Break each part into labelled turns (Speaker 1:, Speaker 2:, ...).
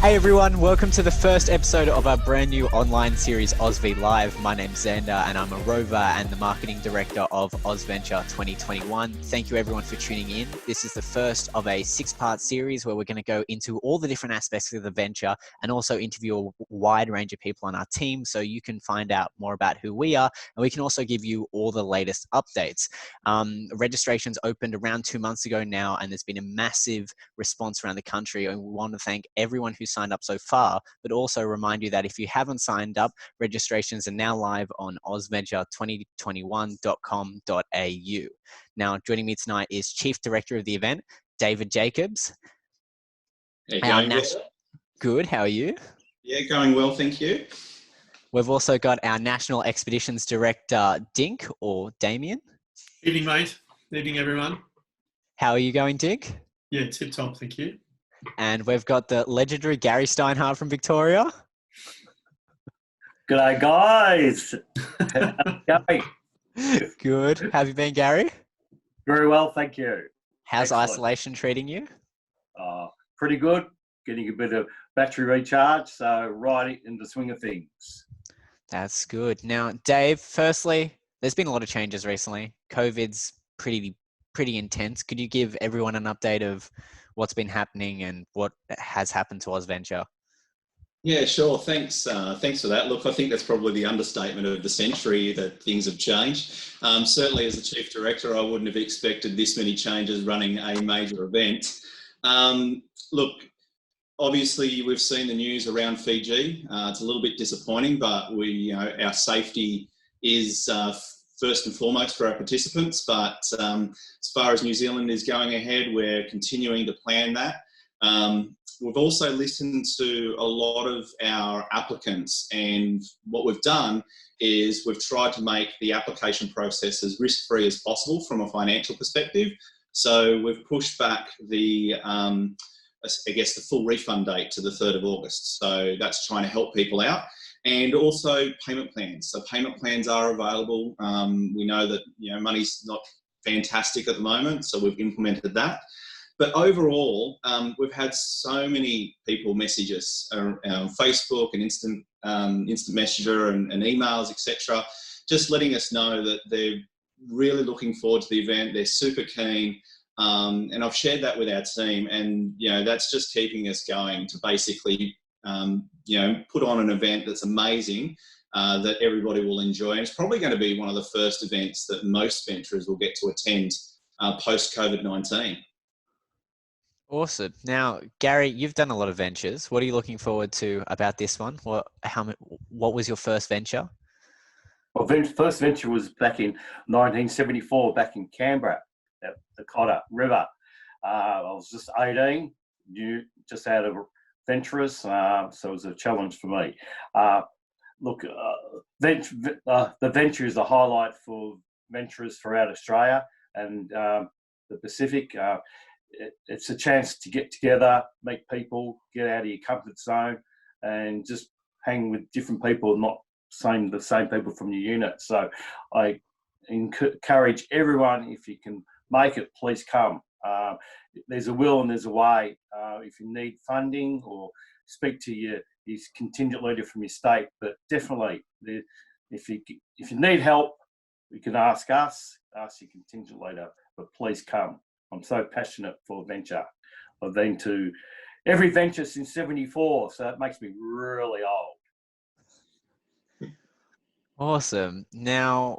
Speaker 1: Hey everyone, welcome to the first episode of our brand new online series OZV Live. My name's Xander and I'm a rover and the marketing director of OzVenture 2021. Thank you everyone for tuning in. This is the first of a 6-part series where we're going to go into all the different aspects of the venture and also interview a wide range of people on our team so you can find out more about who we are, and we can also give you all the latest updates. Registrations opened around 2 months ago now, and there's been a massive response around the country, and we want to thank everyone who's signed up so far, but also remind you that if you haven't signed up, registrations are now live on ozventure2021.com.au. Now, joining me tonight is Chief Director of the event, David Jacobs.
Speaker 2: Hey, going well?
Speaker 1: Good, how are you?
Speaker 2: Yeah, going well, thank you.
Speaker 1: We've also got our National Expeditions Director, Dink, or Damien.
Speaker 3: Evening, mate. Evening, everyone.
Speaker 1: How are you going, Dink?
Speaker 3: Yeah, tip-top, thank you.
Speaker 1: And we've got the legendary Gary Steinhardt from Victoria.
Speaker 4: G'day, guys. How's it going?
Speaker 1: Good. How have you been, Gary?
Speaker 4: Very well, thank you.
Speaker 1: How's
Speaker 4: Excellent.
Speaker 1: isolation treating you?
Speaker 4: Pretty good. Getting a bit of battery recharge, so right in the swing of things.
Speaker 1: That's good. Now, Dave, firstly, there's been a lot of changes recently. COVID's pretty intense. Could you give everyone an update of what's been happening and what has happened to OzVenture?
Speaker 2: Yeah, sure. Thanks for that. Look, I think that's probably the understatement of the century that things have changed. Certainly as the Chief Director, I wouldn't have expected this many changes running a major event. Look, obviously we've seen the news around Fiji. It's a little bit disappointing, but our safety is first and foremost for our participants. But as far as New Zealand is going ahead, we're continuing to plan that. We've also listened to a lot of our applicants, and what we've done is we've tried to make the application process as risk-free as possible from a financial perspective. So we've pushed back the full refund date to the 3rd of August. So that's trying to help people out. And also payment plans. So payment plans are available. We know that money's not fantastic at the moment, so we've implemented that. But overall, we've had so many people message us on Facebook and instant messenger and emails, etc., just letting us know that they're really looking forward to the event. They're super keen, and I've shared that with our team, and that's just keeping us going to basically put on an event that's amazing, that everybody will enjoy. And it's probably going to be one of the first events that most venturers will get to attend post-COVID-19.
Speaker 1: Awesome. Now, Gary, you've done a lot of ventures. What are you looking forward to about this one? What was your first venture?
Speaker 4: Well, first venture was back in 1974, back in Canberra, at the Cotter River. I was just 18, just out of venturous, so it was a challenge for me. The venture is a highlight for venturers throughout Australia and the Pacific. It's a chance to get together, meet people, get out of your comfort zone, and just hang with different people, not the same people from your unit. So I encourage everyone, if you can make it, please come. There's a will and there's a way. If you need funding, or speak to your contingent leader from your state, but definitely, if you need help, you can ask us, ask your contingent leader, but please come. I'm so passionate for venture. I've been to every venture since 74, so it makes me really old.
Speaker 1: Awesome. Now,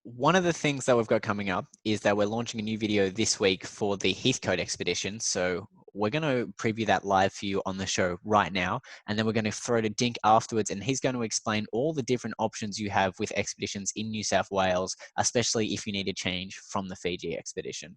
Speaker 1: one of the things that we've got coming up is that we're launching a new video this week for the Heathcote expedition. So we're going to preview that live for you on the show right now. And then we're going to throw to Dink afterwards, and he's going to explain all the different options you have with expeditions in New South Wales, especially if you need a change from the Fiji expedition.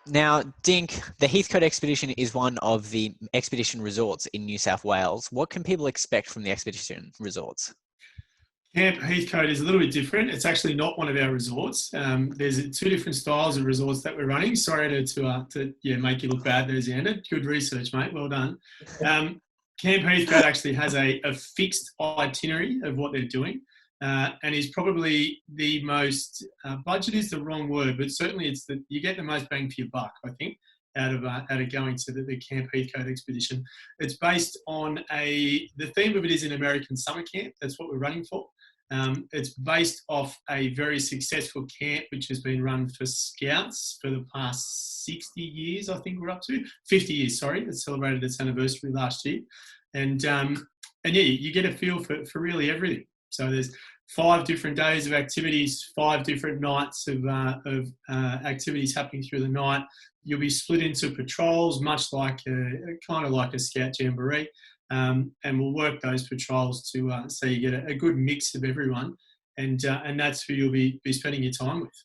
Speaker 1: Now, Dink, the Heathcote expedition is one of the expedition resorts in New South Wales. What can people expect from the expedition resorts?
Speaker 3: Camp Heathcote is a little bit different. It's actually not one of our resorts. There's two different styles of resorts that we're running. Sorry to make you look bad there, Xander. Good research, mate. Well done. Camp Heathcote actually has a fixed itinerary of what they're doing, and is probably the most budget is the wrong word, but certainly you get the most bang for your buck, I think, out of going to the Camp Heathcote expedition. It's based on the theme of it is an American summer camp. That's what we're running for. It's based off a very successful camp which has been run for Scouts for the past 60 years, I think we're up to. 50 years, sorry. It celebrated its anniversary last year. And you get a feel for really everything. So there's 5 different days of activities, 5 different nights of activities happening through the night. You'll be split into patrols, much like kind of like a Scout Jamboree. And we'll work those patrols so you get a good mix of everyone, and that's who you'll be spending your time with.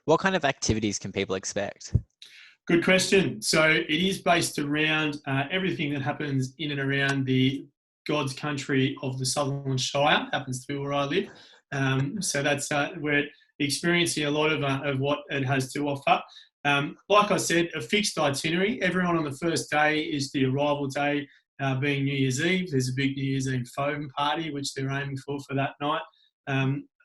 Speaker 1: What kind of activities can people expect?
Speaker 3: Good question. So it is based around everything that happens in and around the God's country of the Sutherland Shire, happens to be where I live. So that's we're experiencing a lot of what it has to offer. Like I said, a fixed itinerary. Everyone on the first day is the arrival day. Being New Year's Eve, there's a big New Year's Eve foam party, which they're aiming for that night.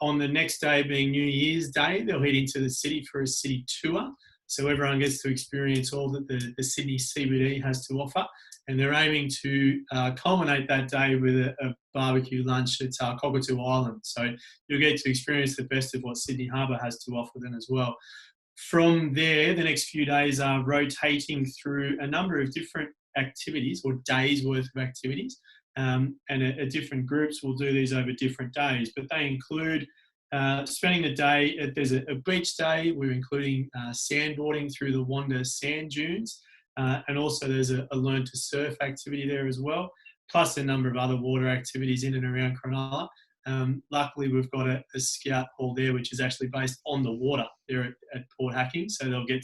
Speaker 3: On the next day, being New Year's Day, they'll head into the city for a city tour. So everyone gets to experience all that the Sydney CBD has to offer. And they're aiming to culminate that day with a barbecue lunch at Cockatoo Island. So you'll get to experience the best of what Sydney Harbour has to offer then as well. From there, the next few days are rotating through a number of different activities or days worth of activities, and different groups will do these over different days, but they include spending the day there's a beach day. We're including sandboarding through the Wanda sand dunes, and also there's a learn to surf activity there as well, plus a number of other water activities in and around Cronulla. Luckily, we've got a scout hall there, which is actually based on the water there at Port Hacking, so they'll get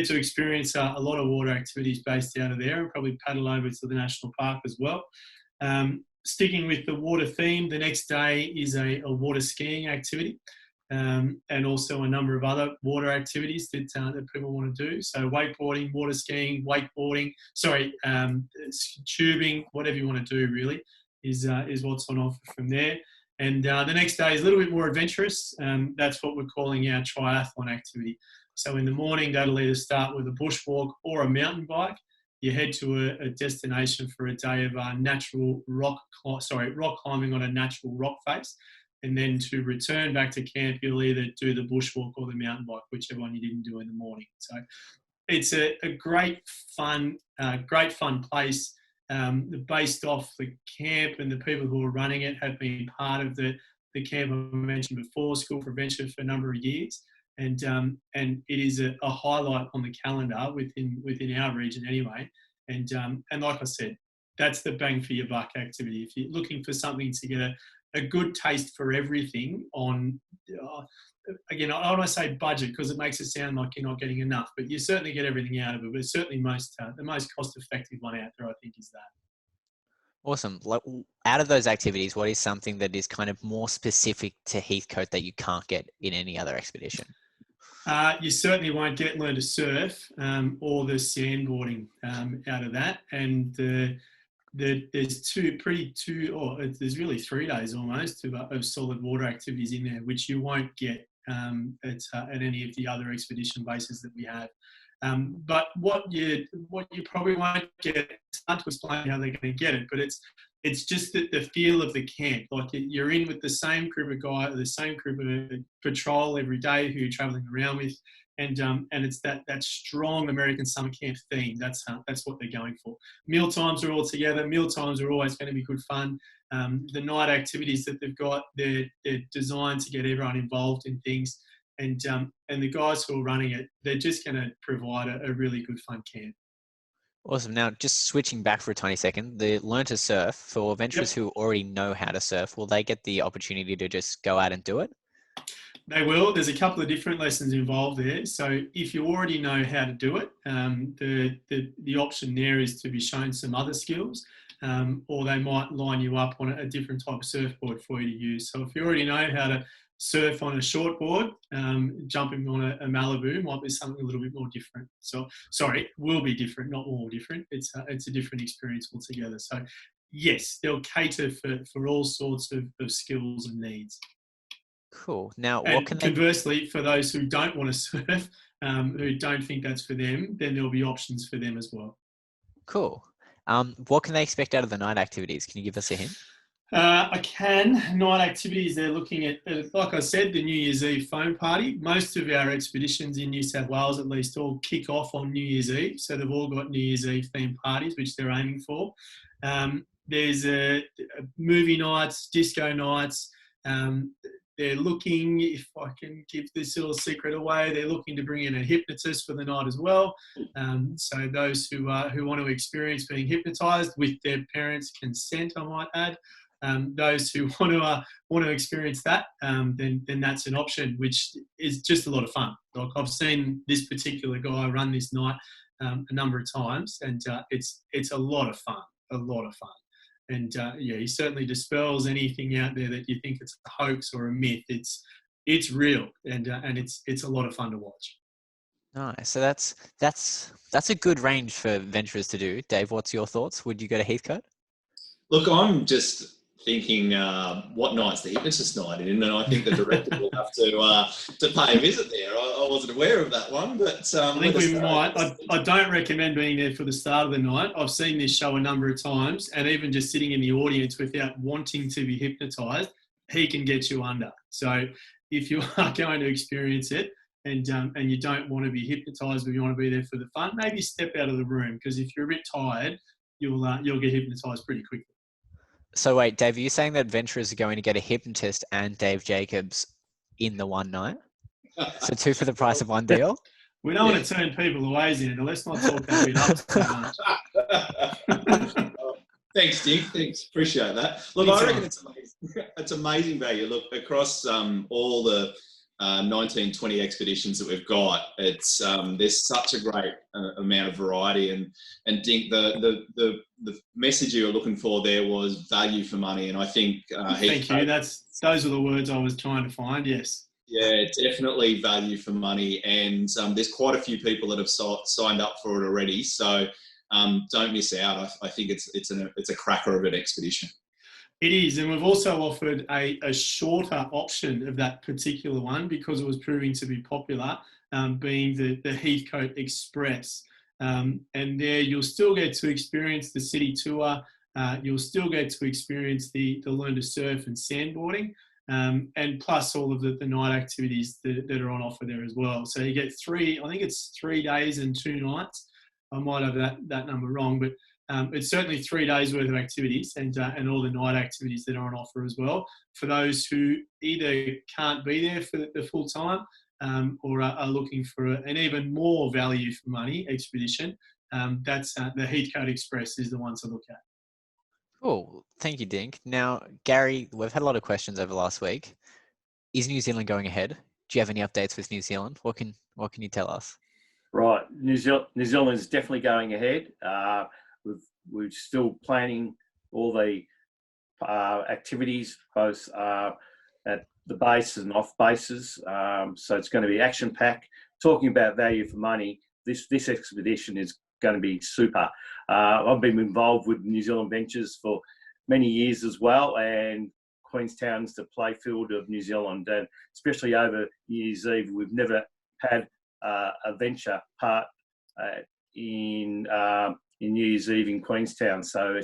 Speaker 3: to experience a lot of water activities based out of there, and probably paddle over to the national park as well. Sticking with the water theme, the next day is a water skiing activity, and also a number of other water activities that people want to do. So wakeboarding, water skiing, tubing, whatever you want to do really is what's on offer from there. And the next day is a little bit more adventurous. That's what we're calling our triathlon activity. So in the morning, that'll either start with a bushwalk or a mountain bike. You head to a destination for a day of natural rock climbing on a natural rock face. And then to return back to camp, you'll either do the bushwalk or the mountain bike, whichever one you didn't do in the morning. So it's a great fun place. Based off the camp, and the people who are running it have been part of the camp I mentioned before, School for Adventure, for a number of years. And it is a highlight on the calendar within our region anyway. And like I said, that's the bang for your buck activity. If you're looking for something to get a good taste for everything on, again, I don't want to say budget because it makes it sound like you're not getting enough, but you certainly get everything out of it. But certainly the most cost-effective one out there, I think, is that.
Speaker 1: Awesome. Out of those activities, what is something that is kind of more specific to Heathcote that you can't get in any other expedition?
Speaker 3: You certainly won't get learn to surf or the sandboarding out of that. And there's there's really 3 days almost of solid water activities in there, which you won't get at any of the other expedition bases that we have. But what you probably won't get, it's hard to explain how they're going to get it, but it's just the feel of the camp. Like you're in with the same group of guys, the same group of patrol every day who you're travelling around with, and it's that strong American summer camp theme. That's what they're going for. Meal times are all together. Meal times are always going to be good fun. The night activities that they've got, they're designed to get everyone involved in things. And the guys who are running it, they're just going to provide a really good fun camp.
Speaker 1: Awesome. Now, just switching back for a tiny second, the Learn to Surf, for adventurers who already know how to surf, will they get the opportunity to just go out and do it?
Speaker 3: They will. There's a couple of different lessons involved there. So if you already know how to do it, the option there is to be shown some other skills. or they might line you up on a different type of surfboard for you to use. So if you already know how to surf on a shortboard, jumping on a Malibu might be something a little bit more different. So, sorry, will be different, not more different. It's a different experience altogether. So, yes, they'll cater for all sorts of skills and needs.
Speaker 1: Cool. Now,
Speaker 3: And
Speaker 1: what can they...
Speaker 3: conversely, for those who don't want to surf, who don't think that's for them, then there'll be options for them as well.
Speaker 1: Cool. What can they expect out of the night activities? Can you give us a hint?
Speaker 3: I can. Night activities, they're looking at, like I said, the New Year's Eve foam party. Most of our expeditions in New South Wales, at least, all kick off on New Year's Eve. So they've all got New Year's Eve themed parties, which they're aiming for. There's movie nights, disco nights. They're looking, if I can give this little secret away, they're looking to bring in a hypnotist for the night as well. So those who want to experience being hypnotised with their parents' consent, I might add. Those who want to experience that, then that's an option, which is just a lot of fun. Like, I've seen this particular guy run this night a number of times, and it's a lot of fun. And he certainly dispels anything out there that you think it's a hoax or a myth. It's real, and it's a lot of fun to watch.
Speaker 1: Nice. So that's a good range for venturers to do. Dave, what's your thoughts? Would you go to Heathcote?
Speaker 2: Look, I'm just thinking what night's the hypnotist night in, and I think the director will have to pay a visit there. I wasn't aware of that one, but
Speaker 3: I think we might. I don't recommend being there for the start of the night. I've seen this show a number of times, and even just sitting in the audience without wanting to be hypnotised, he can get you under. So if you are going to experience it and you don't want to be hypnotised, but you want to be there for the fun, maybe step out of the room, because if you're a bit tired, you'll get hypnotised pretty quickly.
Speaker 1: So wait, Dave, are you saying that venturers are going to get a hypnotist and Dave Jacobs in the one night? So two for the price of one deal?
Speaker 3: We don't want to turn people away, Xander. Let's not talk that bit up too much.
Speaker 2: Thanks, Dink. Thanks. Appreciate that. Look, I reckon it's amazing value. Look, across all the 1920 expeditions that we've got, it's there's such a great amount of variety, and Dink, the message you were looking for there was value for money, and I think
Speaker 3: thank you. Those are the words I was trying to find. Yes.
Speaker 2: Yeah, definitely value for money, and there's quite a few people that have signed up for it already. So don't miss out. I think it's a cracker of an expedition.
Speaker 3: It is, and we've also offered a shorter option of that particular one because it was proving to be popular, being the Heathcote Express. And there you'll still get to experience the city tour, you'll still get to experience the learn to surf and sandboarding, and plus all of the night activities that are on offer there as well. So you get 3 days and 2 nights. I might have that number wrong, but it's certainly 3 days worth of activities and all the night activities that are on offer as well. For those who either can't be there for the full time or are looking for an even more value for money expedition, that's the Heathcote Express is the one to look at.
Speaker 1: Cool. Thank you, Dink. Now, Gary, we've had a lot of questions over last week. Is New Zealand going ahead? Do you have any updates with New Zealand? What can you tell us?
Speaker 4: Right. New Zealand is definitely going ahead. We're still planning all the activities, both at the base and off bases. So it's going to be action-packed. Talking about value for money, this expedition is going to be super. I've been involved with New Zealand Ventures for many years as well, and Queenstown's the playfield of New Zealand, and especially over New Year's Eve, we've never had a venture part in New Year's Eve in Queenstown, so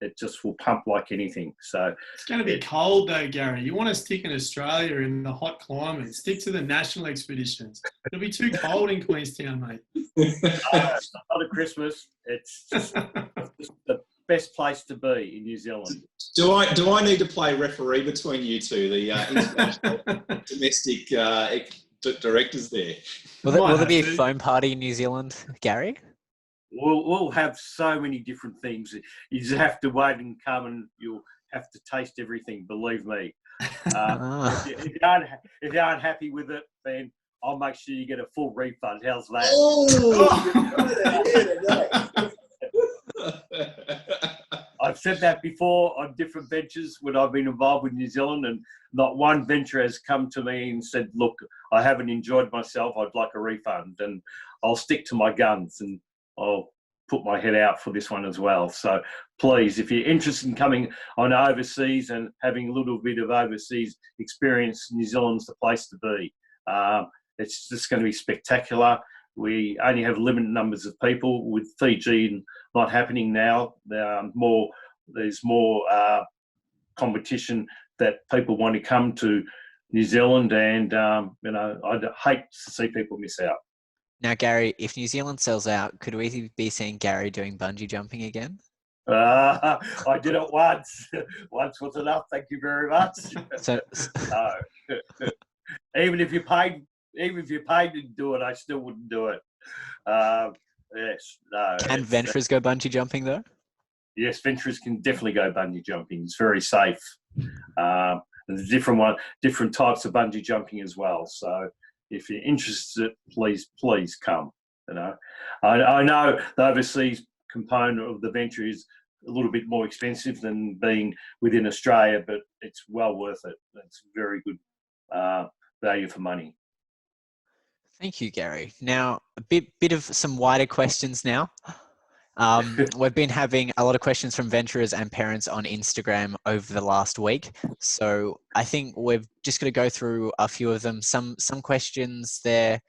Speaker 4: it just will pump like anything. So
Speaker 3: it's going to be cold though, Gary. You want to stick in Australia in the hot climate. Stick to the national expeditions. It'll be too cold in Queenstown, mate.
Speaker 4: It's not a Christmas. It's just the best place to be in New Zealand.
Speaker 2: Do I need to play referee between you two, the international domestic directors there?
Speaker 1: Will there be a foam party in New Zealand, Gary?
Speaker 4: We'll have so many different things. You just have to wait and come, and you'll have to taste everything. Believe me. If you aren't happy with it, then I'll make sure you get a full refund. How's that? said that before on different ventures when I've been involved with New Zealand, and not one venture has come to me and said, look, I haven't enjoyed myself, I'd like a refund. And I'll stick to my guns and I'll put my head out for this one as well. So please, if you're interested in coming on overseas and having a little bit of overseas experience, New Zealand's the place to be. It's just going to be spectacular. We only have limited numbers of people. With Fiji not happening now, there's more competition that people want to come to New Zealand, and I'd hate to see people miss out.
Speaker 1: Now, Gary, if New Zealand sells out, could we be seeing Gary doing bungee jumping again?
Speaker 4: I did it once. Once was enough. Thank you very much.
Speaker 1: So,
Speaker 4: Even if you paid to do it, I still wouldn't do it. Yes, no.
Speaker 1: Can venturers go bungee jumping though?
Speaker 4: Yes, venturers can definitely go bungee jumping. It's very safe. There's different types of bungee jumping as well. So if you're interested, please come. I know the overseas component of the venture is a little bit more expensive than being within Australia, but it's well worth it. It's very good value for money.
Speaker 1: Thank you, Gary. Now, a bit of some wider questions now. We've been having a lot of questions from venturers and parents on Instagram over the last week. So I think we're just going to go through a few of them. Some questions, they're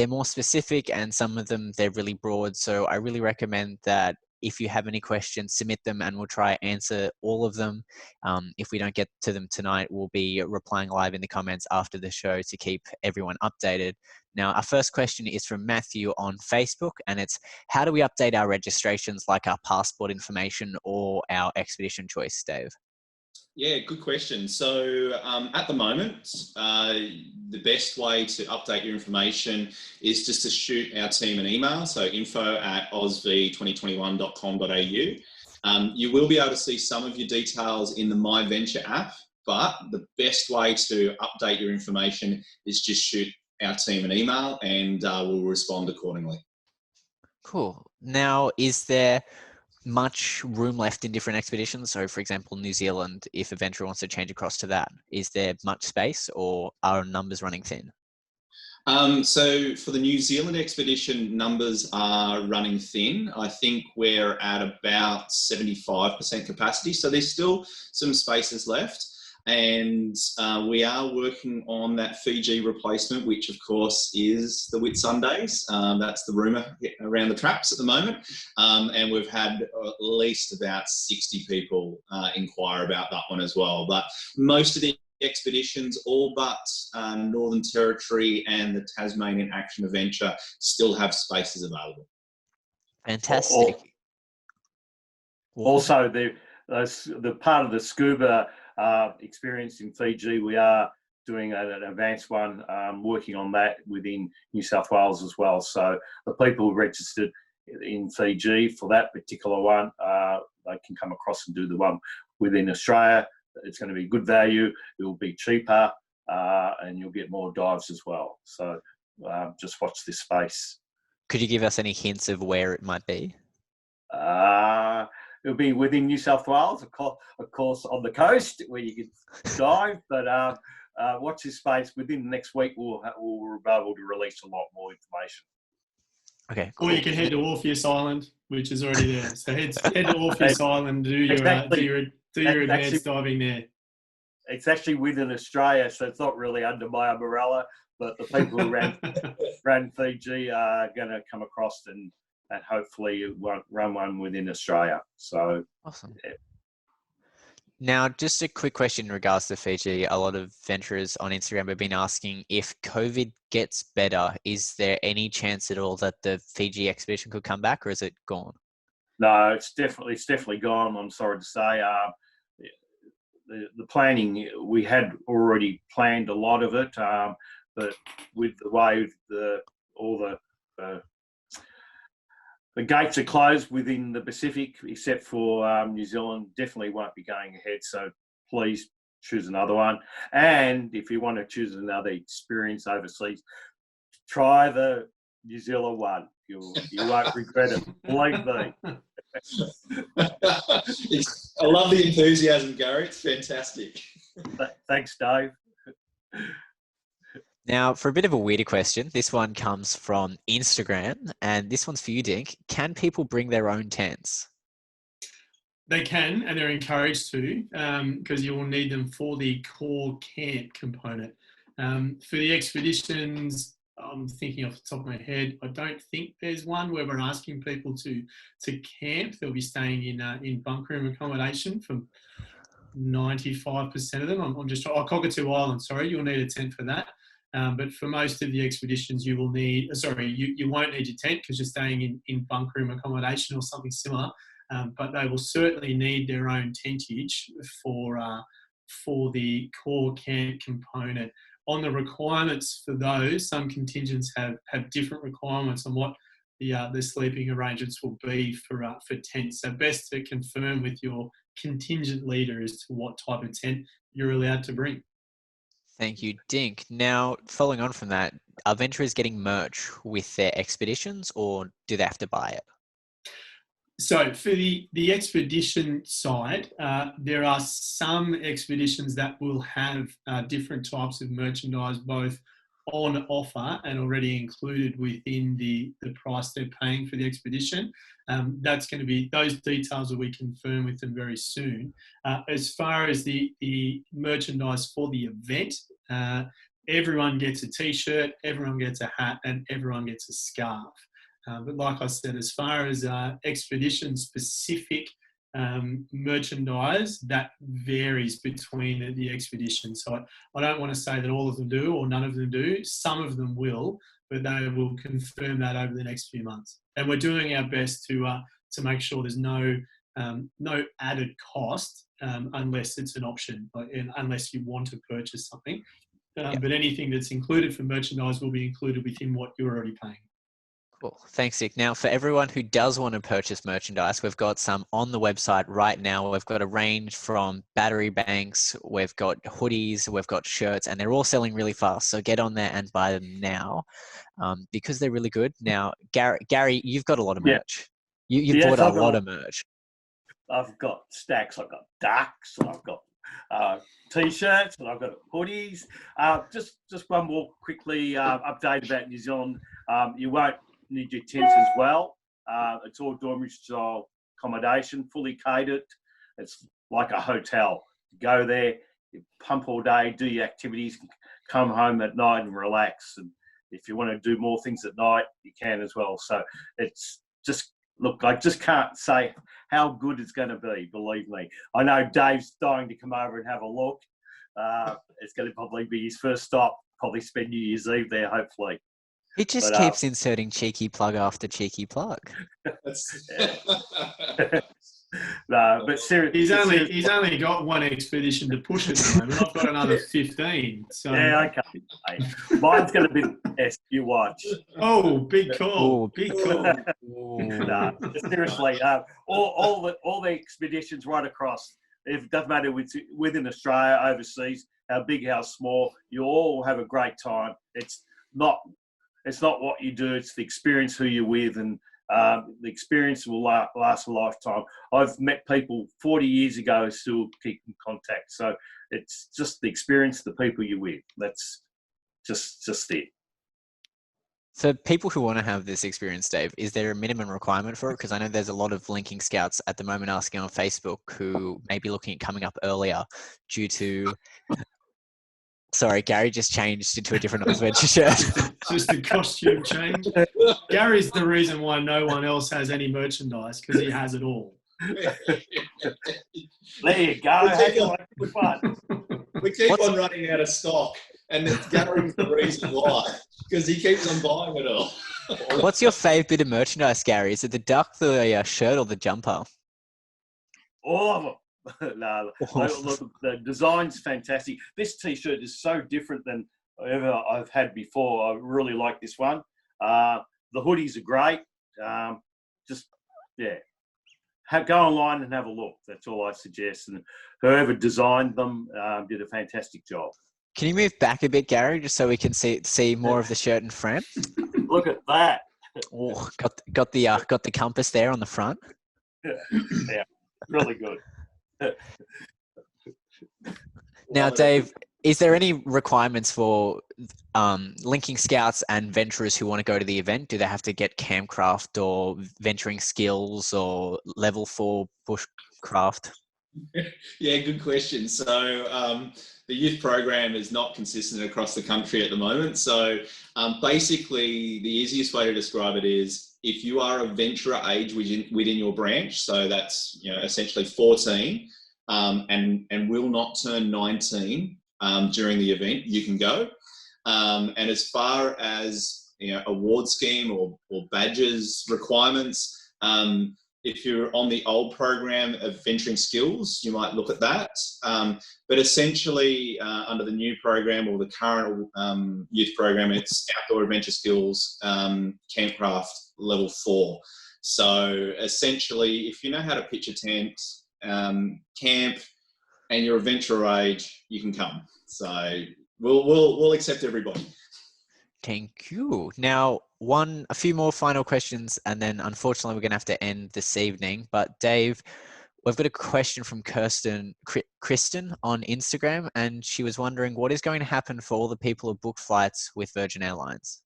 Speaker 1: more specific, and some of them, they're really broad. So I really recommend that if you have any questions, submit them and we'll try to answer all of them. If we don't get to them tonight, we'll be replying live in the comments after the show to keep everyone updated. Now, our first question is from Matthew on Facebook, and it's, how do we update our registrations, like our passport information or our expedition choice, Dave?
Speaker 2: Yeah, good question. So at the moment, the best way to update your information is just to shoot our team an email. So info@ozv2021.com.au. You will be able to see some of your details in the My Venture app, but the best way to update your information is just shoot our team an email and we'll respond accordingly.
Speaker 1: Cool. Now, is there much room left in different expeditions? So for example, New Zealand, if a venturer wants to change across to that, is there much space or are numbers running thin?
Speaker 2: So for the New Zealand expedition, numbers are running thin. I think we're at about 75% capacity. So there's still some spaces left. And we are working on that Fiji replacement, which of course is the Whitsundays. That's the rumour around the traps at the moment. And we've had at least about 60 people inquire about that one as well. But most of the expeditions, all but Northern Territory and the Tasmanian Action Adventure, still have spaces available.
Speaker 1: Fantastic.
Speaker 4: Also, the part of the scuba experience in Fiji, we are doing an advanced one, working on that within New South Wales as well. So the people who registered in Fiji for that particular one, they can come across and do the one within Australia. It's going to be good value, it will be cheaper, and you'll get more dives as well. So just watch this space.
Speaker 1: Could you give us any hints of where it might be?
Speaker 4: It'll be within New South Wales, of course, on the coast where you can dive. But watch this space. Within the next week, we'll be able to release a lot more information.
Speaker 1: Okay. Cool.
Speaker 3: Or you can head to Orpheus Island, which is already there. So head to Orpheus Island and do your advanced diving there.
Speaker 4: It's actually within Australia, so it's not really under my umbrella. But the people who ran Fiji are going to come across and hopefully run one within Australia. So
Speaker 1: awesome.
Speaker 4: Yeah.
Speaker 1: Now, just a quick question in regards to Fiji. A lot of venturers on Instagram have been asking, if COVID gets better, is there any chance at all that the Fiji expedition could come back, or is it gone?
Speaker 4: No, it's definitely gone. I'm sorry to say. The planning, we had already planned a lot of it, but with the way the gates are closed within the Pacific, except for New Zealand, definitely won't be going ahead. So please choose another one. And if you want to choose another experience overseas, try the New Zealand one. You won't regret it. Believe me.
Speaker 2: I love the enthusiasm, Gary. It's fantastic.
Speaker 4: Thanks, Dave.
Speaker 1: Now, for a bit of a weirder question, this one comes from Instagram, and this one's for you, Dink. Can people bring their own tents?
Speaker 3: They can, and they're encouraged to, because you will need them for the core camp component. For the expeditions, I'm thinking off the top of my head, I don't think there's one where we're asking people to camp. They'll be staying in bunk room accommodation for 95% of them. Cockatoo Island, sorry, you'll need a tent for that. But for most of the expeditions, you will need, you won't need your tent because you're staying in bunk room accommodation or something similar. But they will certainly need their own tentage for the core camp component. On the requirements for those, some contingents have different requirements on what the sleeping arrangements will be for tents. So best to confirm with your contingent leader as to what type of tent you're allowed to bring.
Speaker 1: Thank you, Dink. Now, following on from that, are venturers getting merch with their expeditions, or do they have to buy it?
Speaker 3: So for the expedition side, there are some expeditions that will have different types of merchandise, both on offer and already included within the price they're paying for the expedition. That's going to be, those details will be confirmed with them very soon. As far as the merchandise for the event, everyone gets a t-shirt, everyone gets a hat, and everyone gets a scarf. But like I said, as far as expedition-specific merchandise, that varies between the expeditions. So I don't want to say that all of them do or none of them do. Some of them will, but they will confirm that over the next few months. And we're doing our best to make sure there's no added cost unless it's an option, unless you want to purchase something. But anything that's included for merchandise will be included within what you're already paying.
Speaker 1: Cool. Thanks, Dick. Now, for everyone who does want to purchase merchandise, we've got some on the website right now. We've got a range from battery banks, we've got hoodies, we've got shirts, and they're all selling really fast. So get on there and buy them now because they're really good. Now, Gary, you've got a lot of merch. You bought a lot of merch.
Speaker 4: I've got stacks. I've got ducks. I've got t-shirts, and I've got hoodies. Just one more quickly update about New Zealand. You won't need your tents as well. It's all dormitory style accommodation, fully catered. It's like a hotel. You go there, you pump all day, do your activities, come home at night and relax. And if you want to do more things at night, you can as well. So it's just, look, I just can't say how good it's going to be, believe me. I know Dave's dying to come over and have a look. It's going to probably be his first stop, probably spend New Year's Eve there, hopefully.
Speaker 1: He just keeps inserting cheeky plug after cheeky plug.
Speaker 4: No, but seriously,
Speaker 3: he's only got one expedition to push at the moment. I've got another 15. So
Speaker 4: yeah, okay. Mine's going to be the best. You watch.
Speaker 3: Oh, big call! Big call!
Speaker 4: No, seriously, all the expeditions right across. It doesn't matter within Australia, overseas, how big, how small. You all have a great time. It's not what you do, it's the experience who you're with, and the experience will last a lifetime. I've met people 40 years ago who still keep in contact. So it's just the experience, the people you're with. That's just it.
Speaker 1: For people who want to have this experience, Dave, is there a minimum requirement for it? Because I know there's a lot of linking scouts at the moment asking on Facebook who may be looking at coming up earlier due to... Sorry, Gary just changed into a different adventure shirt.
Speaker 3: Just a costume change. Gary's the reason why no one else has any merchandise, because he has it all.
Speaker 4: There you go.
Speaker 2: We keep on running out of stock, and it's Gary's the reason why, because he keeps on buying it all.
Speaker 1: What's your favourite bit of merchandise, Gary? Is it the duck, the shirt, or the jumper?
Speaker 4: All of them. No, look, the design's fantastic. This T-shirt is so different than ever I've had before. I really like this one. The hoodies are great. Go online and have a look. That's all I suggest. And whoever designed them did a fantastic job.
Speaker 1: Can you move back a bit, Gary, just so we can see more of the shirt in front?
Speaker 4: Look at that.
Speaker 1: Oh, got the compass there on the front.
Speaker 4: Yeah, really good.
Speaker 1: Now, Dave, is there any requirements for linking scouts and venturers who want to go to the event? Do they have to get campcraft or venturing skills or level 4 bushcraft?
Speaker 2: Yeah, good question. So the youth program is not consistent across the country at the moment. So basically, the easiest way to describe it is if you are a venturer age within your branch, so that's essentially 14, and will not turn 19 during the event, you can go. And as far as award scheme or badges requirements, if you're on the old program of venturing skills, you might look at that. But essentially, under the new program or the current youth program, it's outdoor adventure skills, campcraft level 4. So essentially, if you know how to pitch a tent, camp, and you're a venturer age, you can come. So we'll accept everybody.
Speaker 1: Thank you. Now, a few more final questions, and then unfortunately we're going to have to end this evening. But Dave, we've got a question from Kristen on Instagram, and she was wondering what is going to happen for all the people who book flights with Virgin Airlines.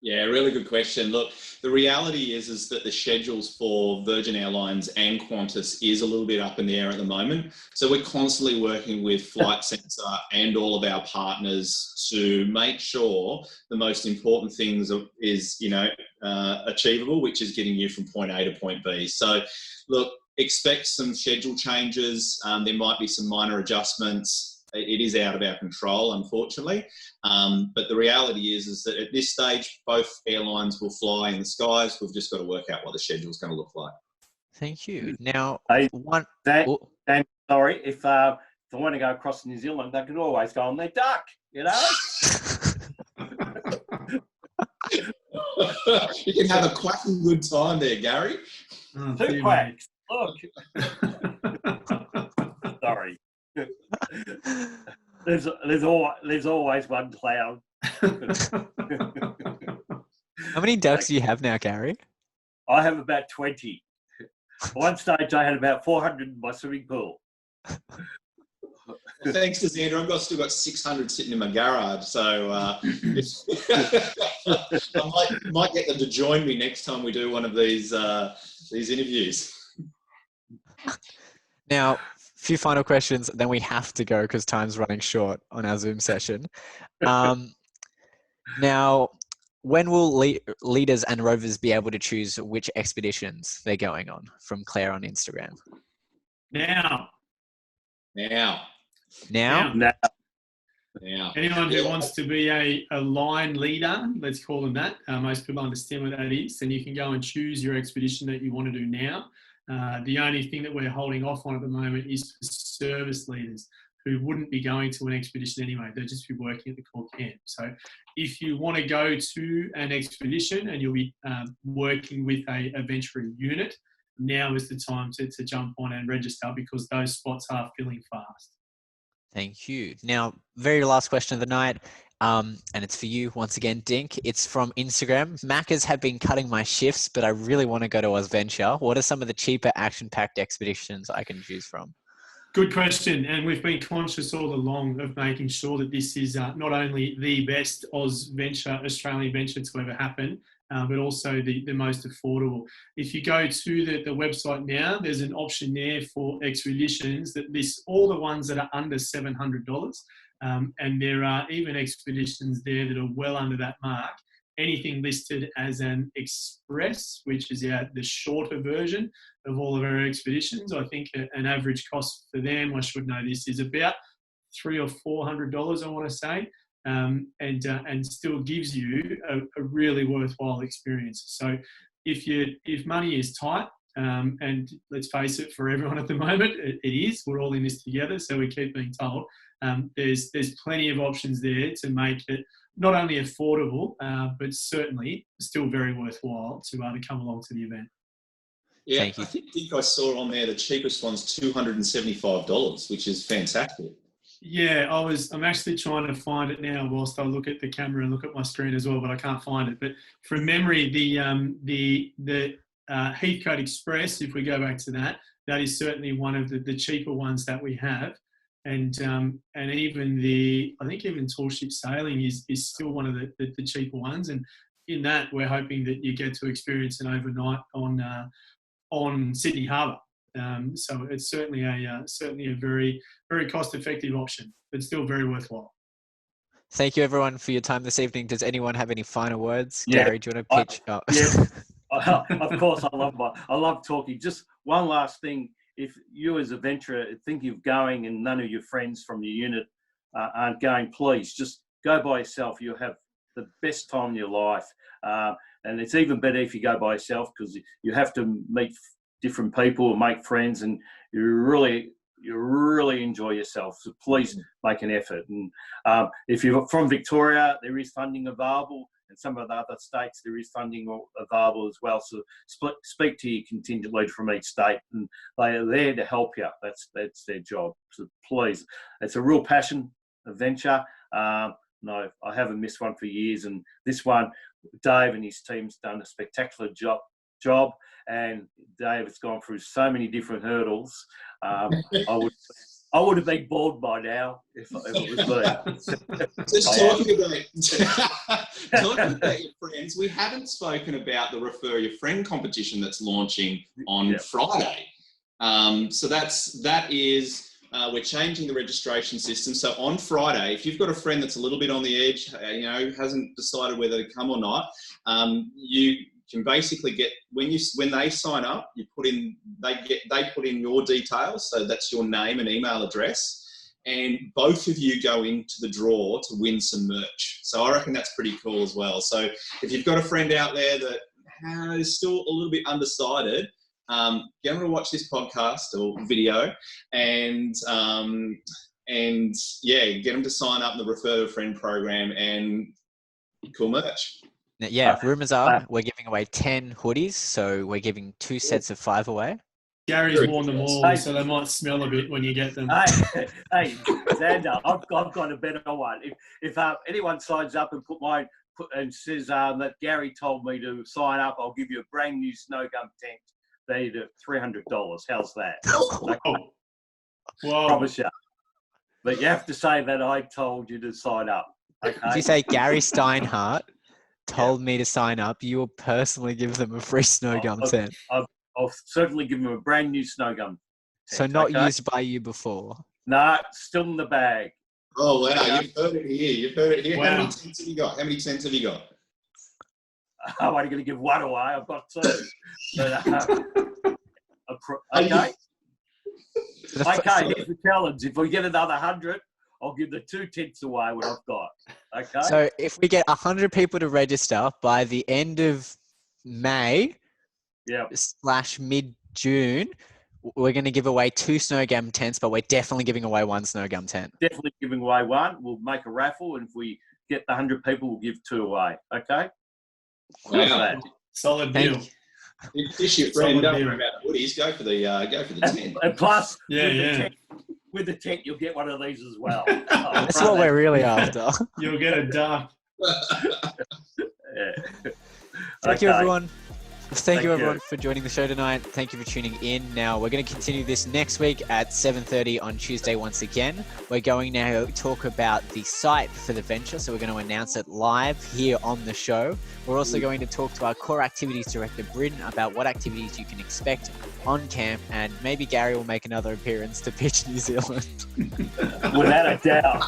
Speaker 2: Yeah, really good question. Look, the reality is that the schedules for Virgin Airlines and Qantas is a little bit up in the air at the moment. So we're constantly working with Flight Centre and all of our partners to make sure the most important things is, achievable, which is getting you from point A to point B. So look, expect some schedule changes. There might be some minor adjustments. It is out of our control, unfortunately. But the reality is that at this stage, both airlines will fly in the skies. We've just got to work out what the schedule is going to look like.
Speaker 1: Thank you. Now,
Speaker 4: Dan, sorry, if they want to go across New Zealand, they can always go on their duck,
Speaker 2: You can have a quacking good time there, Gary.
Speaker 3: Oh,
Speaker 4: 2 quacks. Look. Sorry. There's always one clown.
Speaker 1: How many ducks do you have now, Gary?
Speaker 4: I have about 20. At one stage, I had about 400 in my swimming pool.
Speaker 2: Thanks to Xander, still got 600 sitting in my garage. So I might get them to join me next time we do one of these interviews.
Speaker 1: Now, few final questions, then we have to go because time's running short on our Zoom session. Now, when will leaders and rovers be able to choose which expeditions they're going on? From Claire on Instagram.
Speaker 3: Now. Anyone who wants to be a line leader, let's call them that, most people understand what that is, then you can go and choose your expedition that you want to do now. The only thing that we're holding off on at the moment is for service leaders who wouldn't be going to an expedition anyway. They'll just be working at the core camp. So if you want to go to an expedition and you'll be working with a venturer unit, now is the time to jump on and register because those spots are filling fast.
Speaker 1: Thank you. Now, very last question of the night, and it's for you once again, Dink. It's from Instagram. Maccas have been cutting my shifts, but I really want to go to OzVenture. What are some of the cheaper action-packed expeditions I can choose from?
Speaker 3: Good question, and we've been conscious all along of making sure that this is not only the best Australian venture to ever happen, but also the most affordable. If you go to the website now, there's an option there for expeditions that lists all the ones that are under $700, and there are even expeditions there that are well under that mark. Anything listed as an express, which is the shorter version of all of our expeditions, I think an average cost for them, I should know this, is about $300 or $400, I want to say, and still gives you a really worthwhile experience. So if money is tight, and let's face it, for everyone at the moment, it is. We're all in this together, so we keep being told. There's plenty of options there to make it not only affordable, but certainly still very worthwhile to come along to the event.
Speaker 2: Yeah, I think I saw on there the cheapest one's $275, which is fantastic.
Speaker 3: Yeah, I'm actually trying to find it now whilst I look at the camera and look at my screen as well, but I can't find it. But from memory, the Heathcote Express, if we go back to that, that is certainly one of the cheaper ones that we have. And even I think even tall ship sailing is still one of the cheaper ones. And in that, we're hoping that you get to experience an overnight on Sydney Harbour. So it's certainly a very, very cost-effective option, but still very worthwhile.
Speaker 1: Thank you, everyone, for your time this evening. Does anyone have any final words?
Speaker 4: Yeah.
Speaker 1: Gary, do you want to pitch?
Speaker 4: Yeah. Of course, I love talking. Just one last thing. If you as a venturer thinking of going and none of your friends from your unit aren't going, please just go by yourself. You'll have the best time of your life. And it's even better if you go by yourself because you have to meet different people and make friends, and you really enjoy yourself. So please make an effort. And if you're from Victoria, there is funding available. And some of the other states, there is funding available as well. So speak to your contingent leader from each state, and they are there to help you. That's their job. So please, it's a real passion adventure. No, I haven't missed one for years, and this one, Dave and his team's done a spectacular job. And Dave has gone through so many different hurdles. I would have been bored by now if it was me.
Speaker 2: Just talking about your friends, we haven't spoken about the Refer Your Friend competition that's launching on Friday. So that is we're changing the registration system. So on Friday, if you've got a friend that's a little bit on the edge, hasn't decided whether to come or not, you can basically get when they sign up, they put in your details, so that's your name and email address, and both of you go into the draw to win some merch. So I reckon that's pretty cool as well. So if you've got a friend out there that is still a little bit undecided, get them to watch this podcast or video, and get them to sign up in the Refer a Friend program and cool merch.
Speaker 1: Yeah, rumours are we're giving away 10 hoodies, so we're giving 2 sets of 5 away.
Speaker 3: Gary's worn them all, so they might smell a bit when you get them.
Speaker 4: Hey, Xander, I've got a better one. If anyone signs up and says that Gary told me to sign up, I'll give you a brand new snow gum tent valued at $300. How's that?
Speaker 3: Wow.
Speaker 4: Promise you. But you have to say that I told you to sign up. Okay?
Speaker 1: If you say Gary Steinhardt told me to sign up, you will personally give them a free snow gum tent.
Speaker 4: I'll certainly give them a brand new snow gum tent.
Speaker 1: So not used by you before?
Speaker 4: No, still in the bag.
Speaker 2: Oh, wow. You've heard it here.
Speaker 3: Wow.
Speaker 2: How many tents have you got?
Speaker 4: I'm only going to give one away. I've got 2. But, okay. Okay, here's the challenge. If we get another 100, I'll give the 2 tents away what I've got. Okay.
Speaker 1: So if we get 100 people to register by the end of May / mid-June, we're going to give away 2 snow gum tents, but we're definitely giving away 1 snow gum tent.
Speaker 4: Definitely giving away 1. We'll make a raffle, and if we get the 100 people, we'll give 2 away. Okay.
Speaker 2: Wow.
Speaker 3: Solid deal.
Speaker 2: If this your friend don't worry about the hoodies, go for the tent.
Speaker 4: And plus,
Speaker 3: with
Speaker 4: the tent, you'll get one of these as well.
Speaker 1: That's what we're really after.
Speaker 3: You'll get a duck.
Speaker 1: Thank you, everyone. Thank you, everyone, for joining the show tonight. Thank you for tuning in. Now, we're going to continue this next week at 7:30 on Tuesday once again. We're going now to talk about the site for the venture, so we're going to announce it live here on the show. We're also going to talk to our core activities director, Bryn, about what activities you can expect on camp, and maybe Gary will make another appearance to pitch New Zealand.
Speaker 4: Without a doubt.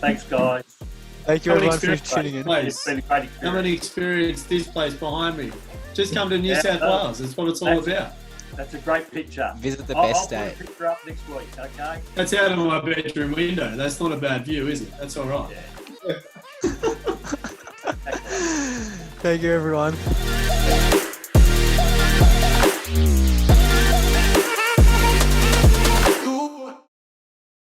Speaker 4: Thanks, guys.
Speaker 1: Thank you, everyone, for tuning in.
Speaker 3: It's been a great experience. Come and experience this place behind me. Just come to New South Wales. That's what it's all about.
Speaker 4: That's a great picture.
Speaker 1: Visit the best day.
Speaker 4: I'll put a picture up next week, okay?
Speaker 3: That's out of my bedroom window. That's not a bad view, is it? That's all right.
Speaker 4: Yeah.
Speaker 1: Thank you, everyone.